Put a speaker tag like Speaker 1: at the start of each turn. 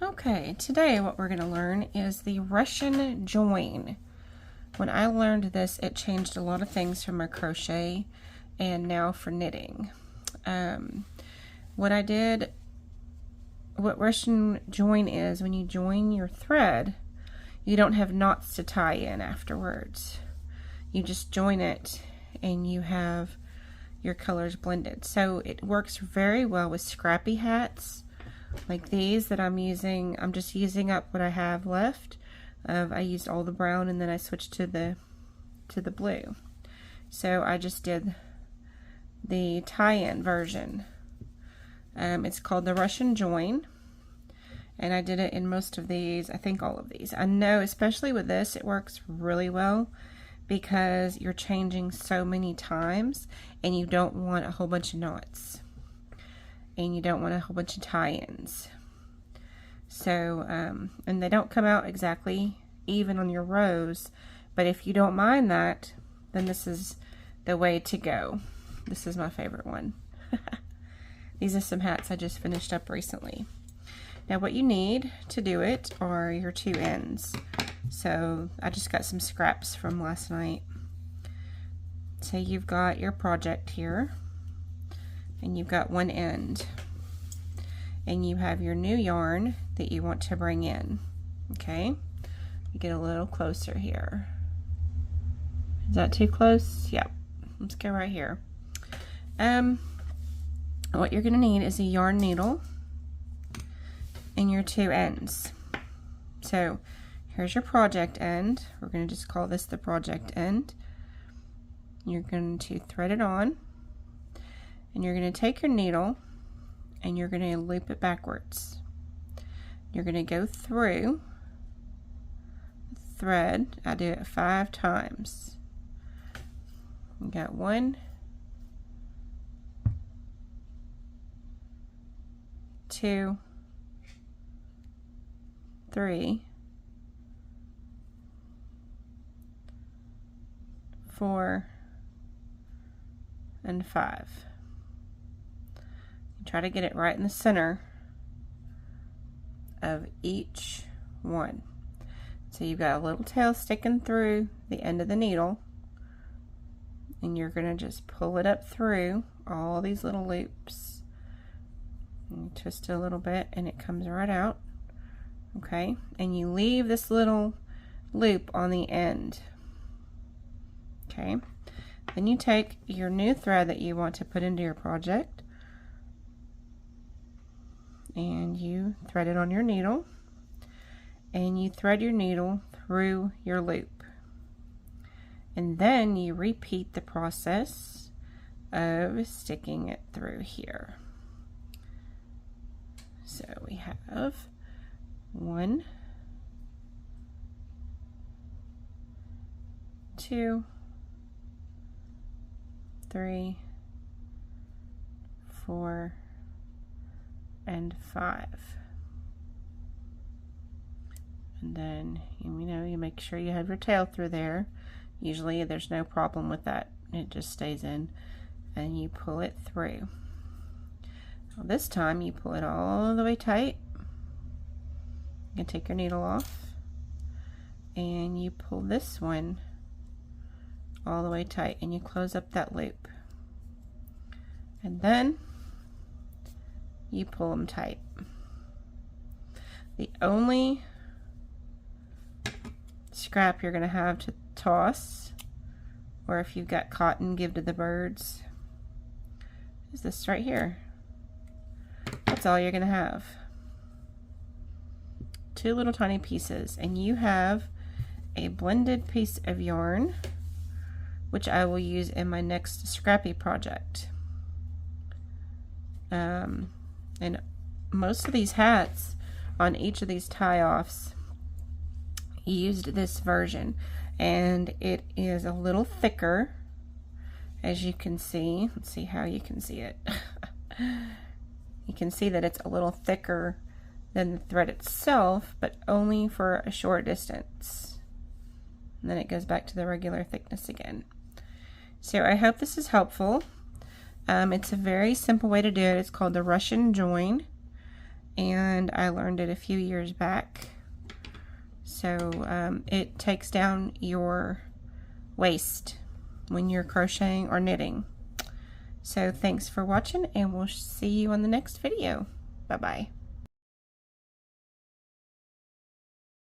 Speaker 1: Okay, today what we're going to learn is the Russian join. When I learned this, it changed a lot of things for my crochet and now for knitting. What Russian join is, when you join your thread, you don't have knots to tie in afterwards. You just join it and you have your colors blended. So it works very well with scrappy hats like these that I'm using. I'm just using up what I have left. I used all the brown and then I switched to the blue. So I just did the tie-in version. It's called the Russian join, and I did it in most of these, I think all of these. I know especially with this it works really well because you're changing so many times and you don't want a whole bunch of knots and you don't want a whole bunch of tie-ins. So and they don't come out exactly even on your rows, but if you don't mind that, then this is the way to go. This is my favorite one. These are some hats I just finished up recently. Now what you need to do it are your two ends. So I just got some scraps from last night. So you've got your project here and you've got one end and you have your new yarn that you want to bring in. Okay, you get a little closer here. Is that too close? Yep. Let's go right here. What you're going to need is a yarn needle and your two ends. So here's your project end. We're going to just call this the project end. You're going to thread it on and you're going to take your needle and you're going to loop it backwards. You're going to go through the thread. I do it 5 times. You got 1, 2, 3, 4, and 5. You try to get it right in the center of each one. So you've got a little tail sticking through the end of the needle, and you're going to just pull it up through all these little loops. And you twist it a little bit and it comes right out. Okay, and you leave this little loop on the end. Okay, then you take your new thread that you want to put into your project and you thread it on your needle and you thread your needle through your loop, and then you repeat the process of sticking it through here. So we have 1, 2, 3, 4, and 5. And then you make sure you have your tail through there. Usually there's no problem with that. It just stays in and you pull it through. Now this time you pull it all the way tight. You can take your needle off and you pull this one all the way tight and you close up that loop, and then you pull them tight. The only scrap you're going to have to toss, or if you've got cotton give to the birds, is this right here. That's all you're going to have. 2 little tiny pieces, and you have a blended piece of yarn which I will use in my next Scrappy project. And most of these hats on each of these tie-offs used this version, and it is a little thicker, as you can see. Let's see how you can see it. You can see that it's a little thicker than the thread itself, but only for a short distance, and then it goes back to the regular thickness again. So I hope this is helpful. It's a very simple way to do it. It's called the Russian join, and I learned it a few years back. So it takes down your waist when you're crocheting or knitting. So thanks for watching, and we'll see you on the next video. Bye-bye.